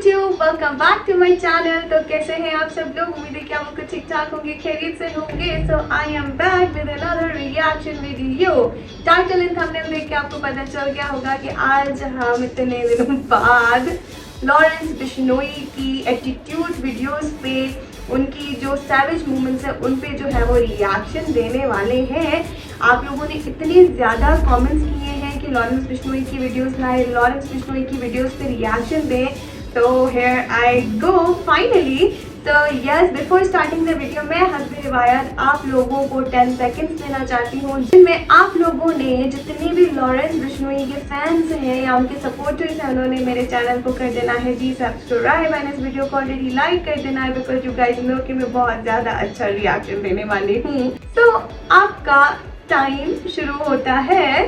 YouTube, welcome back to my channel. तो कैसे हैं आप सब लोग? उम्मीद है कि आप लोग ठीक ठाक होंगे, खैरियत से होंगे। So I am back with another reaction video. Title and thumbnail देख के आपको पता चल गया होगा कि आज हम इतने दिनों बाद लॉरेंस बिश्नोई की एटीट्यूड वीडियोस पे, उनकी जो सैवेज मूवमेंट्स है उन पे जो है वो रिएक्शन देने वाले हैं। आप लोगों ने इतने ज़्यादा कमेंट्स किए हैं कि लॉरेंस बिश्नोई की वीडियोस लाए, लॉरेंस बिश्नोई की वीडियोस पे रिएक्शन दें। तो हियर आई गो फाइनली। तो yes, before starting the video मैं हस्ब रिवायत आप लोगों को 10 सेकेंड्स देना चाहती हूँ जिनमें आप लोगों ने, जितने भी लॉरेंस बिश्नोई के फैंस हैं या उनके सपोर्टर्स हैं, उन्होंने मेरे चैनल को कर देना है जी सब्सक्राइब एंड इस वीडियो को ऑलरेडी लाइक कर देना है, बिकॉज यू गाइस नो कि मैं बहुत ज़्यादा अच्छा रिएक्शन देने वाली हूँ। तो आपका टाइम शुरू होता है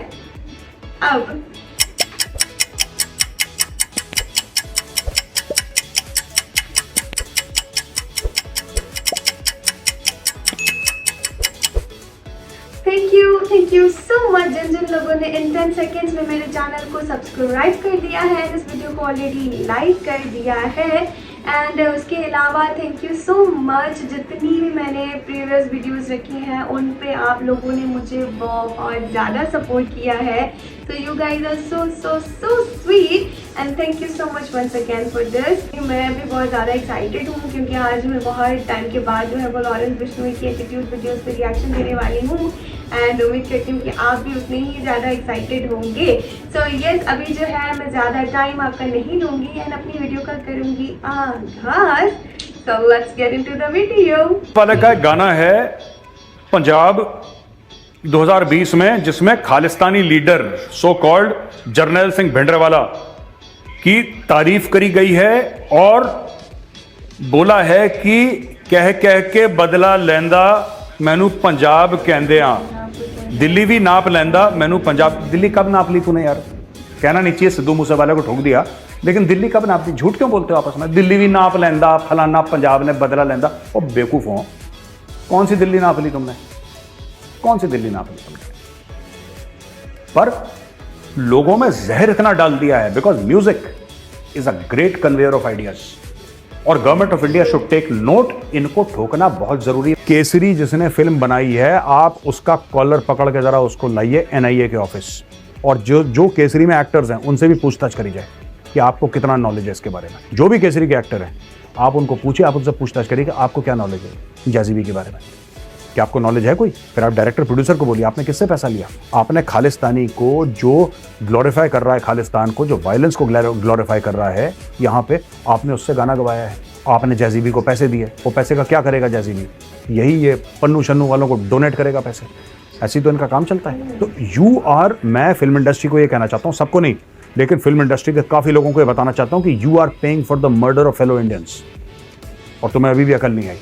अब। थैंक यू सो मच जिन जिन लोगों ने इन 10 सेकेंड्स में मेरे चैनल को सब्सक्राइब कर दिया है, इस वीडियो को ऑलरेडी लाइक कर दिया है। एंड उसके अलावा थैंक यू सो मच जितनी भी मैंने प्रीवियस वीडियोस रखी हैं उन पे आप लोगों ने मुझे बहुत ज़्यादा सपोर्ट किया है। तो you guys are so so so sweet and thank you so much once again for this. मैं भी बहुत ज़्यादा एक्साइटेड हूँ क्योंकि आज मैं बहुत टाइम के बाद जो है वो लॉरेंस बिश्नोई की एटीट्यूड वीडियोस पे रिएक्शन देने वाली हूँ एंड उम्मीद करती हूँ कि आप भी उतने ही ज़्यादा एक्साइटेड होंगे। सो यस, अभी जो है मैं ज़्यादा टाइम आपका नहीं लूँगी एंड अपनी वीडियो का करूँगी आगाज। So let's get into the video. वाले का गाना है पंजाब 2020 में, जिसमें Khalistani leader so called Jarnail Singh Bhindranwale की तारीफ करी गई है और बोला है कि कह कह के बदला लेंदा मैनू पंजाब कहंदे आ, दिल्ली भी नाप लेंदा मैनू पंजाब। दिल्ली कब नाप ली तूने यार? कहना नहीं चाहिए, सिद्धू मूसेवाले को ठोक दिया, लेकिन दिल्ली कब नाप दी? झूठ क्यों बोलते हो आपस में? दिल्ली भी नाप लेंदा, फलाना पंजाब ने बदला लेंदा। ओ बेवकूफ हो, कौन सी दिल्ली नाप ली तुमने? कौन सी दिल्ली नाप ली तुमने? पर लोगों में जहर इतना डाल दिया है, because music is a great conveyor of ideas और government of India should take note. इनको ठोकना बहुत जरूरी है। केसरी जिसने फिल्म बनाई है, आप उसका कॉलर पकड़ के जरा उसको लाइए NIA के ऑफिस, और जो केसरी में एक्टर्स हैं उनसे भी पूछताछ करी जाए कि आपको कितना नॉलेज है इसके बारे में। जो भी केसरी के एक्टर हैं आप उनको पूछिए, आप उनसे पूछताछ करिए कि आपको क्या नॉलेज है जैज़ी के बारे में, क्या आपको नॉलेज है कोई? फिर आप डायरेक्टर प्रोड्यूसर को बोलिए आपने किससे पैसा लिया। आपने खालिस्तानी को, जो ग्लोरीफाई कर रहा है खालिस्तान को, जो वायलेंस को ग्लोरीफाई कर रहा है, यहाँ पे आपने उससे गाना गवाया है। आपने जैज़ी को पैसे दिए, वो पैसे का क्या करेगा जैज़ी? यही ये पन्नू शन्नू वालों को डोनेट करेगा पैसे। ऐसी तो इनका काम चलता है। तो मैं फिल्म इंडस्ट्री को ये कहना चाहता हूँ, सबको नहीं, लेकिन फिल्म इंडस्ट्री के काफ़ी लोगों को ये बताना चाहता हूँ कि you are paying for the murder of fellow Indians, और तुम्हें अभी भी अकल नहीं आई।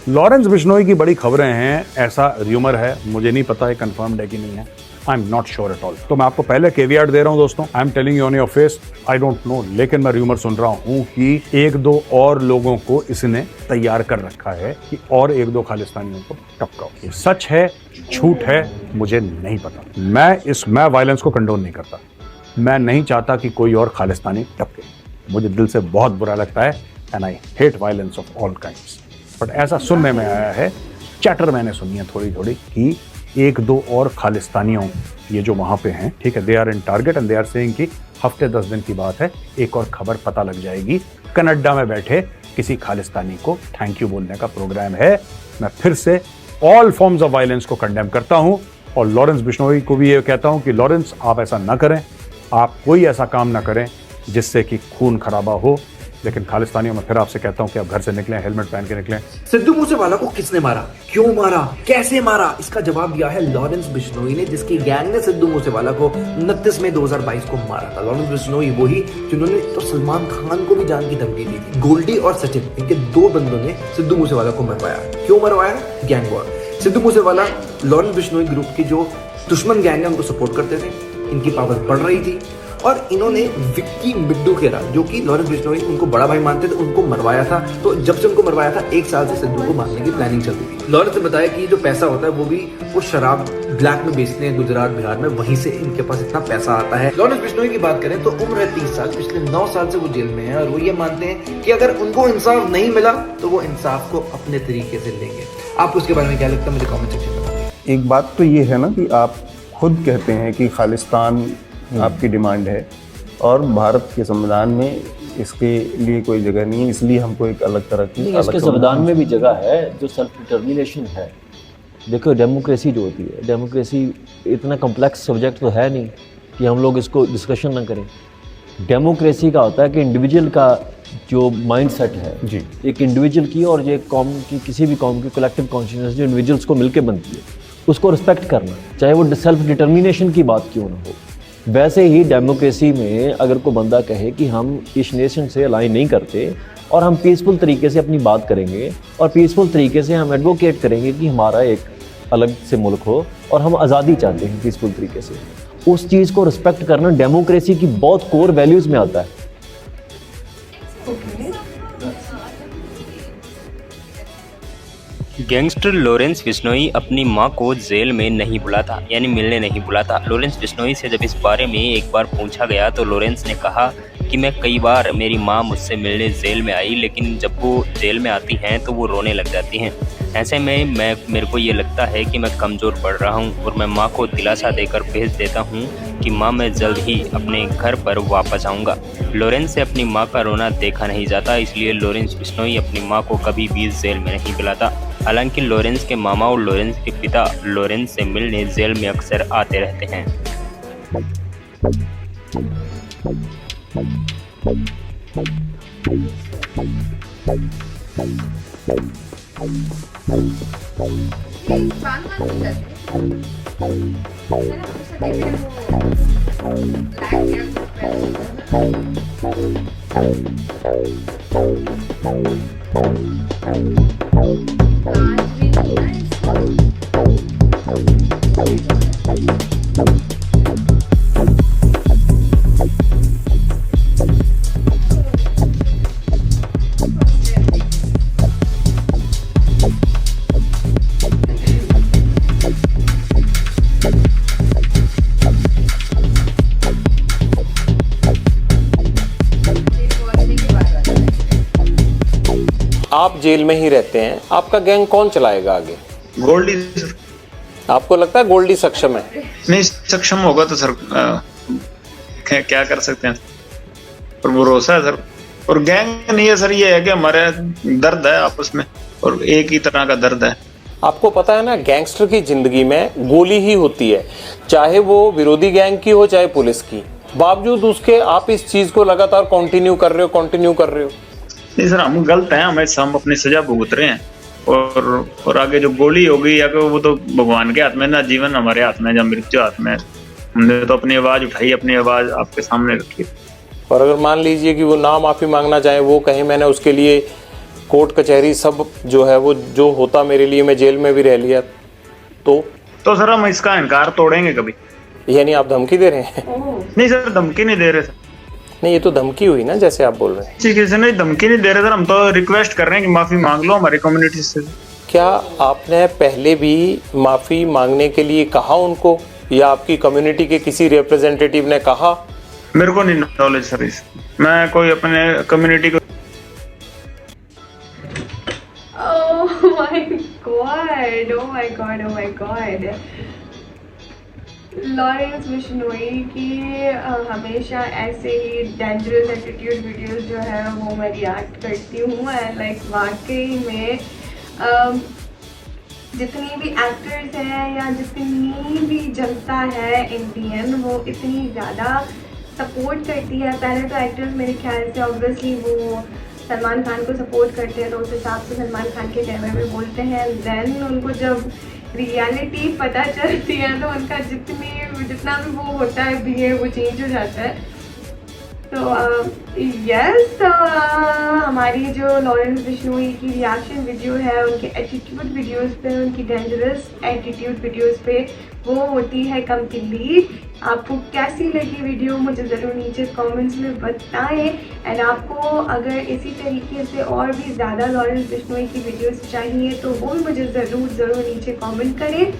लॉरेंस बिश्नोई की बड़ी खबरें हैं, ऐसा र्यूमर है, मुझे नहीं पता है कंफर्म्ड है कि नहीं है, I am not sure at all. तो मैं आपको पहले केवियाट दे रहा हूं दोस्तों, I am telling you on your face, I don't know, लेकिन मैं र्यूमर सुन रहा हूं कि 1-2 और लोगों को इसने तैयार कर रखा है कि और 1-2 खालिस्तानियों को टपकाओ। ये सच है झूठ है मुझे नहीं पता। मैं वायलेंस को कंडोन नहीं करता, मैं नहीं चाहता कि कोई और खालिस्तानी टपके, मुझे दिल से बहुत बुरा लगता है and I hate violence of all kinds. But ऐसा सुनने में आया है, चैटर मैंने सुनी है थोड़ी थोड़ी, कि 1-2 और खालिस्तानियों, ये जो वहाँ पे हैं, ठीक है, they are in target and they are saying कि हफ्ते 10 दिन की बात है, एक और खबर पता लग जाएगी, कनाडा में बैठे किसी खालिस्तानी को थैंक यू बोलने का प्रोग्राम है। मैं फिर से ऑल फॉर्म्स ऑफ वायलेंस को कंडेम करता हूँ और लॉरेंस बिश्नोई को भी ये कहता हूँ कि लॉरेंस आप ऐसा ना करें, आप कोई ऐसा काम ना करें जिससे कि खून खराबा हो। लेकिन खालिस्तानियों में फिर आपसे कहता हूं कि आप घर से निकलें, हेलमेट पहन के निकलें। सिद्धू मूसेवाला को किसने मारा, क्यों मारा, कैसे मारा, इसका जवाब दिया है लॉरेंस बिश्नोई ने, जिसकी गैंग ने सिद्धू मूसेवाला को 29 मई 2022 को मारा था। लॉरेंस बिश्नोई वही जिन्होंने तो सलमान खान को भी जान की धमकी दी थी। गोल्डी और सचिन, इनके 2 बंदों ने सिद्धू मूसेवाला को मरवाया। क्यों मरवाया? Gang war. Sidhu Moosewala Lawrence Bishnoi group की जो दुश्मन गैंग है उनको सपोर्ट करते थे, इनकी पावर बढ़ रही थी और इन्होंने विक्की मिड्डूकेरा, जो कि लॉरेंस बिश्नोई उनको बड़ा भाई मानते थे, उनको मरवाया था। तो जब से उनको मरवाया था 1 साल से सिद्धू को मारने की प्लानिंग चल रही थी। लॉरेंस ने बताया कि जो पैसा होता है वो भी वो शराब ब्लैक में बेचते हैं गुजरात बिहार में, वहीं से इनके पास इतना पैसा आता है। लॉरेंस बिश्नोई की बात करें तो उम्र है 30 साल, पिछले 9 साल से वो जेल में है और वो ये मानते हैं कि अगर उनको इंसाफ नहीं मिला तो वो इंसाफ को अपने तरीके से लेंगे। आपको उसके बारे में क्या लगता है, मुझे कमेंट सेक्शन में बताइए। एक बात तो ये है ना कि आप खुद कहते हैं कि खालिस्तान आपकी डिमांड है और भारत के संविधान में इसके लिए कोई जगह नहीं है, इसलिए हमको एक अलग तरह की इसके संविधान में भी जगह है जो सेल्फ डिटर्मिनेशन है। देखो डेमोक्रेसी जो होती है, डेमोक्रेसी इतना कॉम्प्लेक्स सब्जेक्ट तो है नहीं कि हम लोग इसको डिस्कशन ना करें। डेमोक्रेसी का होता है कि इंडिविजुअल का जो माइंड सेट है जी, एक इंडिविजुअल की और जो एक कॉम की, किसी भी कॉम की कलेक्टिव कॉन्शियसनेस जो इंडिविजुअल्स को मिलकर बनती है, उसको रिस्पेक्ट करना, चाहे वो सेल्फ डिटर्मिनेशन की बात क्यों ना हो। वैसे ही डेमोक्रेसी में अगर कोई बंदा कहे कि हम इस नेशन से अलाइन नहीं करते और हम पीसफुल तरीके से अपनी बात करेंगे और पीसफुल तरीके से हम एडवोकेट करेंगे कि हमारा एक अलग से मुल्क हो और हम आज़ादी चाहते हैं पीसफुल तरीके से, उस चीज़ को रिस्पेक्ट करना डेमोक्रेसी की बहुत कोर वैल्यूज़ में आता है। गैंगस्टर लॉरेंस बिश्नोई अपनी मां को जेल में नहीं बुला था, यानी मिलने नहीं बुला था। लॉरेंस बिश्नोई से जब इस बारे में एक बार पूछा गया तो लॉरेंस ने कहा कि मैं कई बार मेरी मां मुझसे मिलने जेल में आई, लेकिन जब वो जेल में आती हैं तो वो रोने लग जाती हैं। ऐसे में मेरे को ये लगता है कि मैं कमज़ोर पड़ रहा हूँ और मैं माँ को दिलासा देकर भेज देता हूँ कि माँ मैं जल्द ही अपने घर पर वापस आऊँगा। लॉरेंस से अपनी माँ का रोना देखा नहीं जाता, इसलिए लॉरेंस बिश्नोई अपनी माँ को कभी भी जेल में नहीं बुलाता। हालांकि लॉरेंस के मामा और लॉरेंस के पिता लॉरेंस से मिलने जेल में अक्सर आते रहते हैं। आप जेल में ही रहते हैं, आपका गैंग कौन चलाएगा आगे? गोल्डी। आपको लगता है गोल्डी सक्षम है? नहीं, सक्षम होगा तो सर क्या कर सकते हैं, पर भरोसा है सर। और गैंग नहीं है सर, ये है कि हमारे दर्द है आपस में और एक ही तरह का दर्द है। आपको पता है ना, गैंगस्टर की जिंदगी में गोली ही होती है, चाहे वो विरोधी गैंग की हो चाहे पुलिस की। बावजूद उसके आप इस चीज को लगातार कंटिन्यू कर रहे हो। नहीं सर, हम गलत हैं, हम अपनी सजा भुगत रहे हैं और आगे जो गोली होगी या वो तो भगवान के हाथ में ना, जीवन हमारे हाथ में, या मृत्यु हाथ में। हमने तो अपनी आवाज उठाई, अपनी आवाज आपके सामने रखी। और अगर मान लीजिए कि वो ना माफी मांगना चाहे, वो कहे मैंने उसके लिए कोर्ट कचहरी सब जो है वो जो होता मेरे लिए, मैं जेल में भी रह लिया, तो सर हम इसका इनकार तोड़ेंगे कभी। यानी आप धमकी दे रहे हैं? नहीं सर, धमकी नहीं दे रहे सर। नहीं, ये तो धमकी हुई ना, जैसे आप बोल रहे हैं। ठीक है सर, नहीं धमकी नहीं दे रहे सर, हम तो रिक्वेस्ट कर रहे हैं कि माफी मांग लो हमारी कम्युनिटी से। क्या आपने पहले भी माफी मांगने के लिए कहा उनको, या आपकी कम्युनिटी के किसी रिप्रेजेंटेटिव ने कहा? मेरे को नहीं नॉलेज सर इस, मैं कोई अपने कम्युनिटी को। Oh my God. Lawrence Bishnoi की हमेशा ऐसे ही डेंजरस एटीट्यूड वीडियोस जो है वो मैं रिएक्ट करती हूँ। एंड लाइक वाकई में जितनी भी एक्टर्स हैं या जितनी भी जनता है इंडियन, वो इतनी ज़्यादा सपोर्ट करती है। पहले तो एक्टर्स मेरे ख्याल से ऑब्वियसली वो सलमान खान को सपोर्ट करते हैं तो उस हिसाब से सलमान खान के फेवर में बोलते हैं। देन उनको जब रियलिटी पता चलती है तो उनका जितना भी वो होता है बिहेव वो चेंज हो जाता है। तो यस, हमारी जो लॉरेंस बिश्नोई की रिएक्शन वीडियो है उनके एटीट्यूड वीडियोस पे, उनकी डेंजरस एटीट्यूड वीडियोस पे, वो होती है कंप्लीट आपको कैसी लगी वीडियो मुझे ज़रूर नीचे कमेंट्स में बताएं। एंड आपको अगर इसी तरीके से और भी ज़्यादा लॉरेंस बिश्नोई की वीडियोस चाहिए तो वो भी मुझे ज़रूर नीचे कमेंट करें।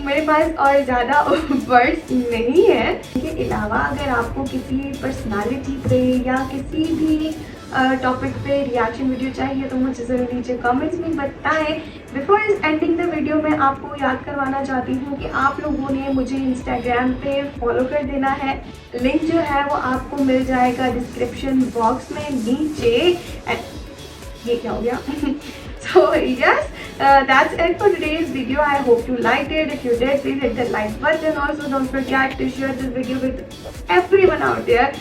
मेरे पास और ज़्यादा वर्ड्स नहीं है। इसके अलावा अगर आपको किसी पर्सनालिटी पे या किसी भी टॉपिक पे रिएक्शन वीडियो चाहिए तो मुझे ज़रूर नीचे कमेंट्स में बताएं। बिफोर एंडिंग द वीडियो मैं आपको याद करवाना चाहती हूँ कि आप लोगों ने मुझे इंस्टाग्राम पे फॉलो कर देना है। लिंक जो है वो आपको मिल जाएगा डिस्क्रिप्शन बॉक्स में नीचे। ये क्या हो गया? So yes, that's it for today's video. I hope you liked it. If you did, please hit the like button. Also, don't forget to share this video with everyone out there.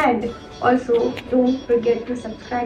And also, don't forget to subscribe